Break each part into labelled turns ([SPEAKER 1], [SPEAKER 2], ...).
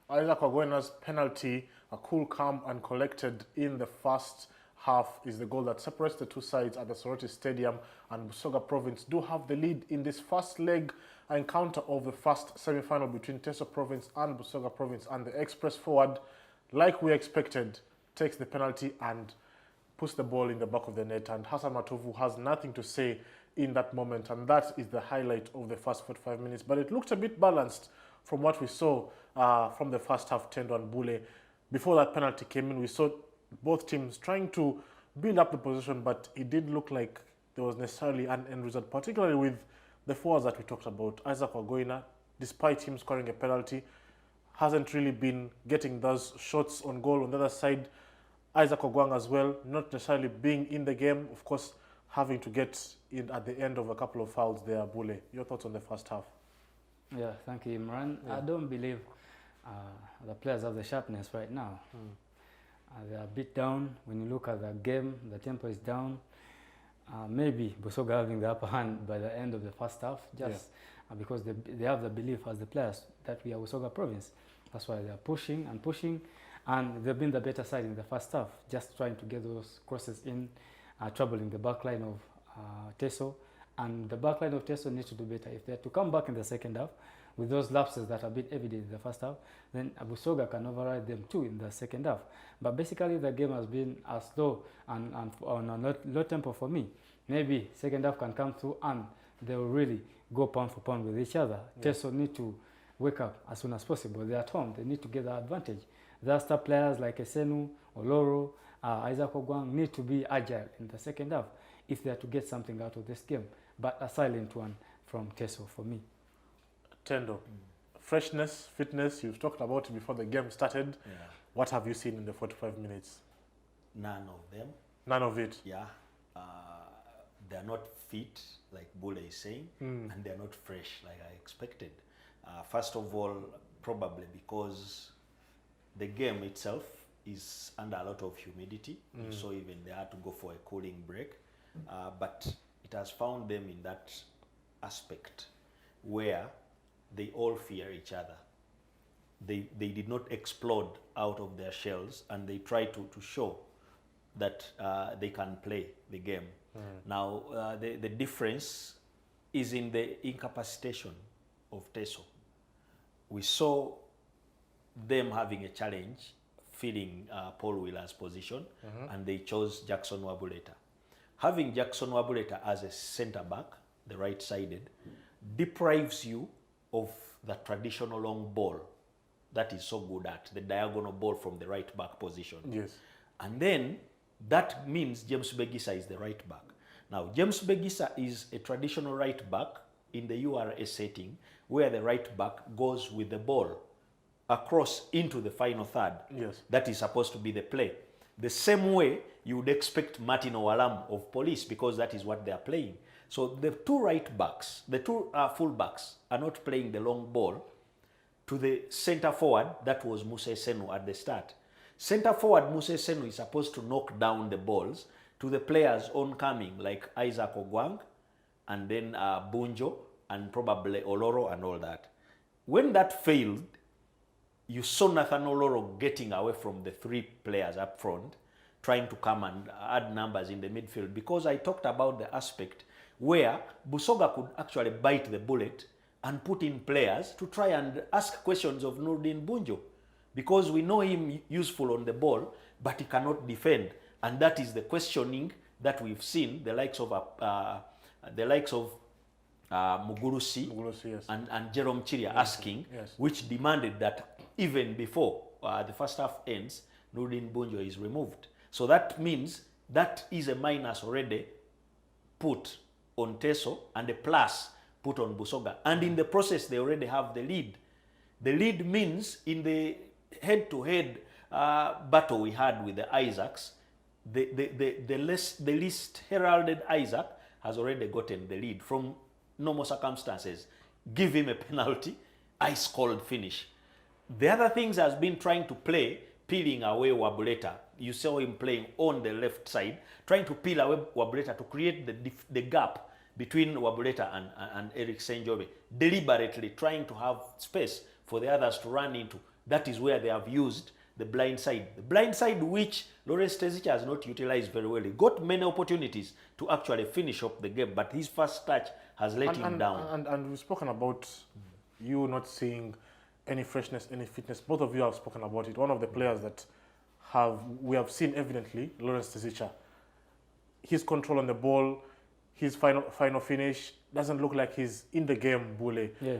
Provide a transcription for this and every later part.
[SPEAKER 1] Isaac Ogwena's penalty, a cool, calm and collected in the first half, is the goal that separates the two sides at the Soroti Stadium, and Busoga Province do have the lead in this first leg encounter of the first semi-final between TESO Province and Busoga Province, and the express forward, like we expected, takes the penalty and puts the ball in the back of the net, and Hassan Matovu has nothing to say in that moment, and that is the highlight of the first 45 minutes. But it looked a bit balanced from what we saw from the first half. Tendo and Bule, before that penalty came in, we saw both teams trying to build up the position, but it did look like there was necessarily an end result, particularly with the forwards that we talked about. Isaac Ogwena, despite him scoring a penalty, hasn't really been getting those shots on goal. On the other side, Isaac Ogwang as well, not necessarily being in the game, of course, having to get in at the end of a couple of fouls there. Bule, your thoughts on the first half?
[SPEAKER 2] Yeah, thank you, Imran. Yeah. I don't believe the players have the sharpness right now. They are a bit down. When you look at the game, the tempo is down. Maybe Busoga having the upper hand by the end of the first half, just because they have the belief as the players that we are Busoga Province. That's why they are pushing and pushing, and they've been the better side in the first half, just trying to get those crosses in, troubling the back line of TESO. And the back line of TESO needs to do better. If they are to come back in the second half with those lapses that have been evident in the first half, then Busoga can override them too in the second half. But basically the game has been slow and on a low tempo for me. Maybe second half can come through and they will really go pound for pound with each other. TESO need to wake up as soon as possible. They're at home. They need to get the advantage. Their star players like Esenu, Oloro, Isaac Ogwang need to be agile in the second half if they are to get something out of this game. But a silent one from TESO for me.
[SPEAKER 1] Tendo, freshness, fitness, you've talked about it before the game started.
[SPEAKER 3] Yeah.
[SPEAKER 1] What have you seen in the 45 minutes?
[SPEAKER 3] None of them.
[SPEAKER 1] None of it?
[SPEAKER 3] Yeah. They're not fit, like Bule is saying, and they're not fresh, like I expected. First of all, probably because the game itself is under a lot of humidity, so even they had to go for a cooling break. But it has found them in that aspect where they all fear each other. They did not explode out of their shells, and they try to show that they can play the game. Now, the difference is in the incapacitation of TESO. We saw them having a challenge filling Paul Wheeler's position, and they chose Jackson Wabuleta. Having Jackson Wabuleta as a centre-back, the right-sided, deprives you of the traditional long ball that is so good at, the diagonal ball from the right-back position.
[SPEAKER 1] Yes.
[SPEAKER 3] And then that means James Begisa is the right-back. Now, James Begisa is a traditional right-back in the URA setting where the right-back goes with the ball across into the final third.
[SPEAKER 1] Yes.
[SPEAKER 3] That is supposed to be the play. The same way you would expect Martin Owalam of Police, because that is what they are playing. So the two right backs, the two full backs are not playing the long ball to the center forward. That was Musa Senu at the start. Center forward Musa Senu is supposed to knock down the balls to the players oncoming, like Isaac Ogwang and then Bunjo and probably Oloro and all that. When that failed, you saw Nathan Oloro getting away from the three players up front, trying to come and add numbers in the midfield, because I talked about the aspect where Busoga could actually bite the bullet and put in players to try and ask questions of Nurdin Bunjo, because we know him useful on the ball, but he cannot defend, and that is the questioning that we've seen the likes of Mugurusi
[SPEAKER 1] Yes.
[SPEAKER 3] and Jerome Chiria asking, which demanded that even before the first half ends, Nurdin Bunjo is removed. So that means that is a minus already put on TESO and a plus put on Busoga. And in the process, they already have the lead. The lead means in the head-to-head battle we had with the Isaacs, the least heralded Isaac has already gotten the lead. From normal circumstances, give him a penalty, ice-cold finish. The other things has been trying to play, peeling away Wabuleta. You saw him playing on the left side, trying to peel away Wabuleta to create the gap between Wabuleta and Eric Senjobe, deliberately trying to have space for the others to run into. that is where they have used the blind side. The blind side which Lawrence Tezicha has not utilized very well. He got many opportunities to actually finish up the game, but his first touch has let him down.
[SPEAKER 1] And we've spoken about you not seeing any freshness, any fitness. Both of you have spoken about it. One of the players that we have seen evidently, Lawrence Tezicha, his control on the ball, his final finish doesn't look like he's in the game, Bule.
[SPEAKER 2] Yeah.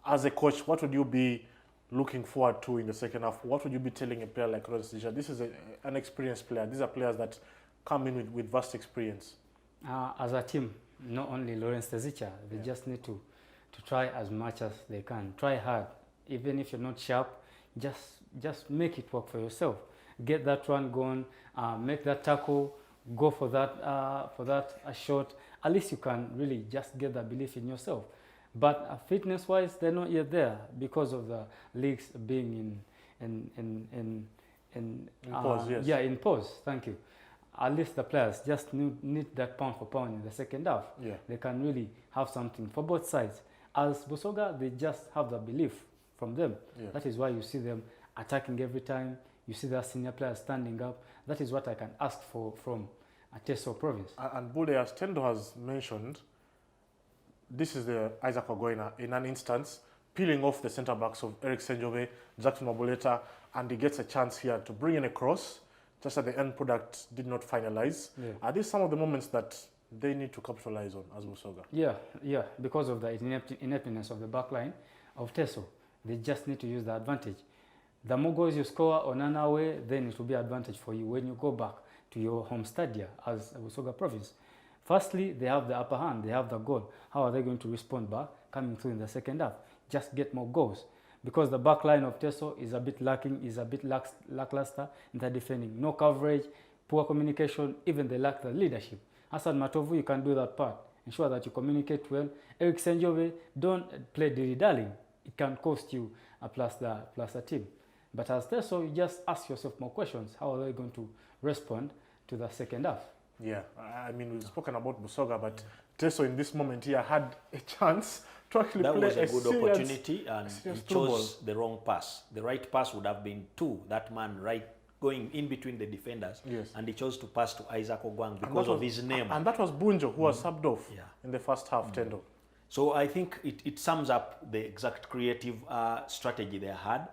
[SPEAKER 1] As a coach, what would you be looking forward to in the second half? What would you be telling a player like Lawrence Tezicha? This is an experienced player. These are players that come in with vast experience.
[SPEAKER 2] As a team, not only Lawrence Tezicha, they just need to try as much as they can. Try hard. Even if you're not sharp, just make it work for yourself. Get that run going, make that tackle, go for that shot. At least you can really just get that belief in yourself. But fitness-wise, they're not yet there because of the leagues being in
[SPEAKER 1] pause. Yes.
[SPEAKER 2] Yeah, in pause. Thank you. At least the players just need that pound for pound in the second half.
[SPEAKER 1] Yeah.
[SPEAKER 2] They can really have something for both sides. As BUSOGA, they just have the belief from them.
[SPEAKER 1] Yeah.
[SPEAKER 2] That is why you see them attacking every time. You see their senior players standing up. That is what I can ask for from TESO province.
[SPEAKER 1] And Bule, as Tendo has mentioned, this is the Isaac Ogoina in an instance, peeling off the centre backs of Eric Senjove, Jackson Mabuleta, and he gets a chance here to bring in a cross, just that the end product did not finalize.
[SPEAKER 2] Yeah.
[SPEAKER 1] Are these some of the moments that they need to capitalize on as BUSOGA?
[SPEAKER 2] Yeah, because of the ineptness of the back line of TESO. They just need to use the advantage. The more goals you score on an away, then it will be advantage for you when you go back to your home stadia as BUSOGA province. Firstly, they have the upper hand, they have the goal. How are they going to respond back coming through in the second half? Just get more goals. Because the back line of TESO is a bit lacking, is a bit lackluster in the defending. No coverage, poor communication, even they lack the leadership. Hassan Matovu, you can do that part. Ensure that you communicate well. Eric Senjove, don't play dilly-dallying. It can cost you a plus the team. But as TESO, you just ask yourself more questions. How are they going to respond to the second half?
[SPEAKER 1] Yeah, I mean, we've spoken about BUSOGA, but TESO in this moment here had a chance to actually
[SPEAKER 3] that
[SPEAKER 1] play
[SPEAKER 3] was a good
[SPEAKER 1] serious,
[SPEAKER 3] opportunity, and he chose the wrong pass. The right pass would have been to that man right going in between the defenders,
[SPEAKER 1] yes,
[SPEAKER 3] and he chose to pass to Isaac Ogwang because of his name.
[SPEAKER 1] And that was Bunjo who was subbed off in the first half, Tendo.
[SPEAKER 3] So I think it sums up the exact creative strategy they had,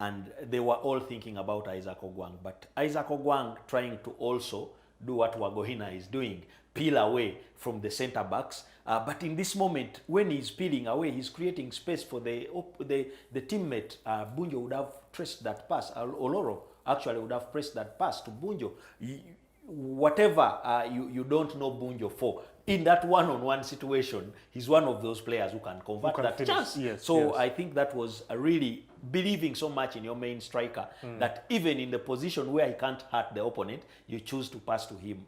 [SPEAKER 3] and they were all thinking about Isaac Ogwang. But Isaac Ogwang trying to also do what Wagohina is doing, peel away from the centre backs. But in this moment, when he's peeling away, he's creating space for the teammate. Bunjo would have traced that pass. Oloro actually would have pressed that pass to Bunjo. Whatever you don't know Bunjo for, in that one-on-one situation, he's one of those players who can convert that chance.
[SPEAKER 1] Yes,
[SPEAKER 3] so
[SPEAKER 1] yes.
[SPEAKER 3] I think that was really believing so much in your main striker that even in the position where he can't hurt the opponent, you choose to pass to him.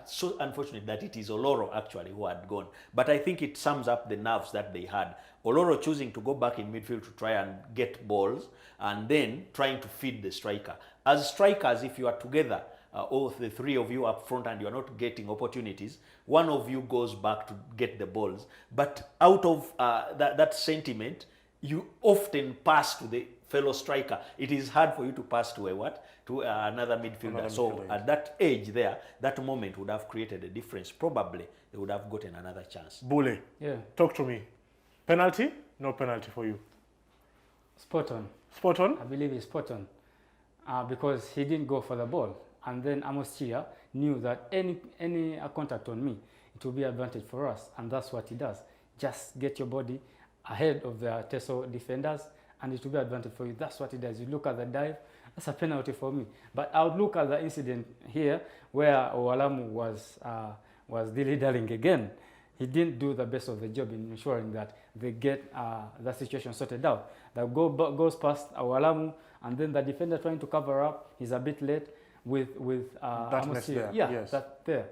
[SPEAKER 3] So unfortunate that it is Oloro actually who had gone. But I think it sums up the nerves that they had. Oloro choosing to go back in midfield to try and get balls, and then trying to feed the striker. As strikers, if you are together, all the three of you up front and you're not getting opportunities, one of you goes back to get the balls. But out of that sentiment, you often pass to the fellow striker. It is hard for you to pass to another midfielder. At that age there, that moment would have created a difference. Probably they would have gotten another chance.
[SPEAKER 1] Bule, talk to me. Penalty? No penalty for you.
[SPEAKER 2] Spot on.
[SPEAKER 1] Spot on?
[SPEAKER 2] I believe he's spot on. Because he didn't go for the ball. And then Amos Chia knew that any contact on me, it will be advantage for us. And that's what he does. Just get your body ahead of the TESO defenders, and it will be advantage for you. That's what he does. You look at the dive, that's a penalty for me. But I would look at the incident here where Owalamu was dilly-dallying again. He didn't do the best of the job in ensuring that they get the situation sorted out. The goal goes past Owalamu, and then the defender trying to cover up, he's a bit late with
[SPEAKER 1] that mess there.
[SPEAKER 2] Yeah,
[SPEAKER 1] yes.
[SPEAKER 2] that there.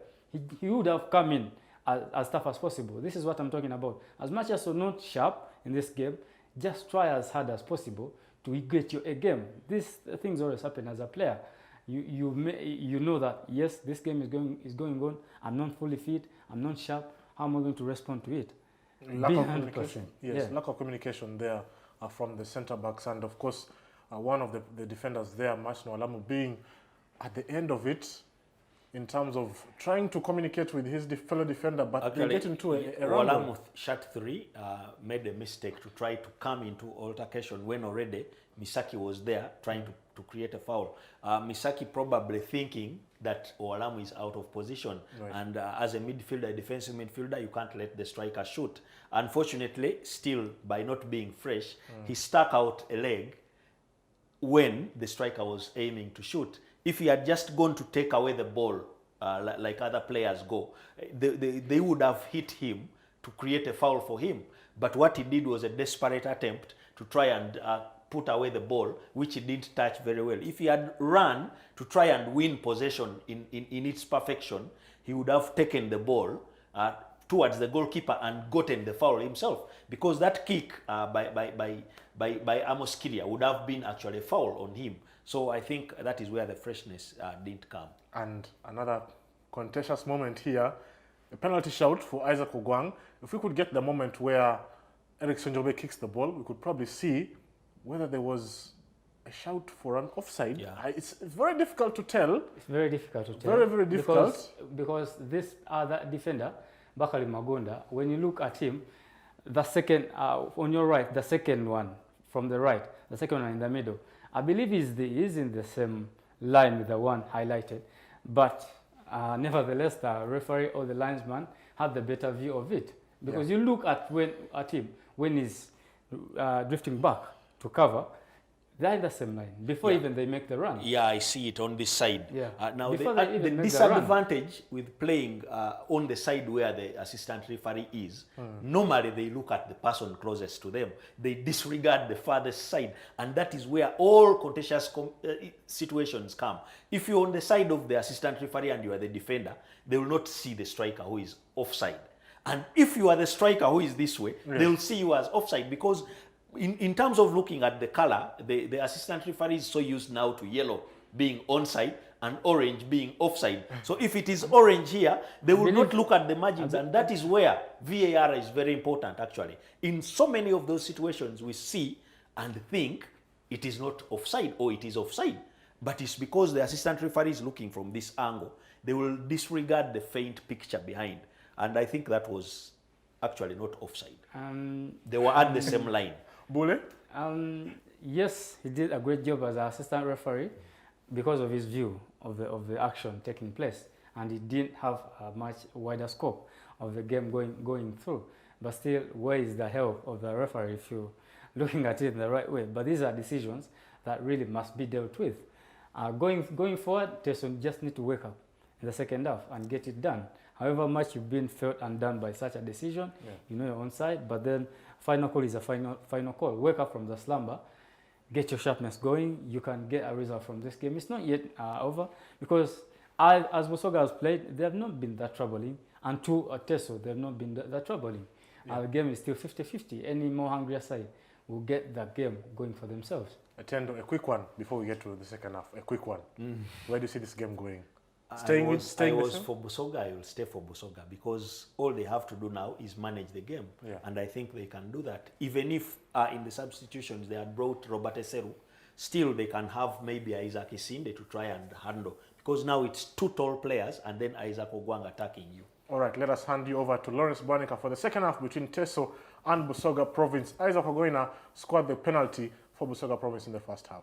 [SPEAKER 2] He would have come in as tough as possible. This is what I'm talking about. As much as you're not sharp in this game, just try as hard as possible to get you a game. These things always happen as a player. You know that, yes, this game is going on. I'm not fully fit. I'm not sharp. How am I going to respond to it?
[SPEAKER 1] Lack of communication. Yes, lack of communication there from the centre backs, and of course one of the defenders there, Mashno Alamu, being at the end of it in terms of trying to communicate with his fellow defender, but
[SPEAKER 3] actually,
[SPEAKER 1] they get into a round.
[SPEAKER 3] Alamu shot 3 made a mistake to try to come into altercation when already Misaki was there trying to create a foul. Misaki probably thinking that Oalamu is out of position, right. And as a midfielder, a defensive midfielder, you can't let the striker shoot. Unfortunately, still by not being fresh, he stuck out a leg when the striker was aiming to shoot. If he had just gone to take away the ball like other players go, they would have hit him to create a foul for him. But what he did was a desperate attempt to try and put away the ball, which he didn't touch very well. If he had run to try and win possession in its perfection, he would have taken the ball towards the goalkeeper and gotten the foul himself, because that kick by Amos Kiria would have been actually a foul on him. So I think that is where the freshness didn't come.
[SPEAKER 1] And another contentious moment here, a penalty shout for Isaac Ogwang. If we could get the moment where Eric Sonjobe kicks the ball, we could probably see whether there was a shout for an offside. Yeah. It's very difficult to tell.
[SPEAKER 2] It's very difficult to tell.
[SPEAKER 1] Very, very difficult.
[SPEAKER 2] Because this other defender, Bakari Magonda, when you look at him, the second, on your right, the second one from the right, the second one in the middle, I believe he's in the same line with the one highlighted. But nevertheless, the referee or the linesman had the better view of it. Because you look at him when he's drifting back to cover, they're in the same line before even they make the run.
[SPEAKER 3] Yeah, I see it on this side.
[SPEAKER 2] Yeah.
[SPEAKER 3] Now the disadvantage with playing on the side where the assistant referee is, normally they look at the person closest to them. They disregard the farthest side, and that is where all contentious situations come. If you're on the side of the assistant referee and you are the defender, they will not see the striker who is offside. And if you are the striker who is this way, they'll see you as offside, because in terms of looking at the color, the assistant referee is so used now to yellow being onside and orange being offside. So if it is orange here, they will not look at the margins, and that is where VAR is very important actually. In so many of those situations, we see and think it is not offside or it is offside. But it's because the assistant referee is looking from this angle. They will disregard the faint picture behind. And I think that was actually not offside. They were at the same line.
[SPEAKER 1] Bule?
[SPEAKER 2] Yes, he did a great job as an assistant referee because of his view of the action taking place, and he didn't have a much wider scope of the game going through. But still, where is the help of the referee if you're looking at it in the right way? But these are decisions that really must be dealt with. Going forward, TESO just need to wake up in the second half and get it done. However much you've been felt undone by such a decision, you know your own side, but then final call is a final call. Wake up from the slumber, get your sharpness going. You can get a result from this game. It's not yet over, because as BUSOGA has played, they have not been that troubling, and to TESO, they have not been that troubling. The game is still 50-50. Any more hungrier side will get that game going for themselves.
[SPEAKER 1] Attendo, a quick one before we get to the second half. A quick one. Where do you see this game going?
[SPEAKER 3] I was for BUSOGA. I will stay for BUSOGA, because all they have to do now is manage the game. And I think they can do that. Even if in the substitutions they had brought Robert Eseru, still they can have maybe Isaac Isinde to try and handle, because now it's two tall players and then Isaac Ogwang attacking you.
[SPEAKER 1] All right, let us hand you over to Lawrence Bwanika for the second half between TESO and BUSOGA Province. Isaac Ogwang scored the penalty for BUSOGA Province in the first half.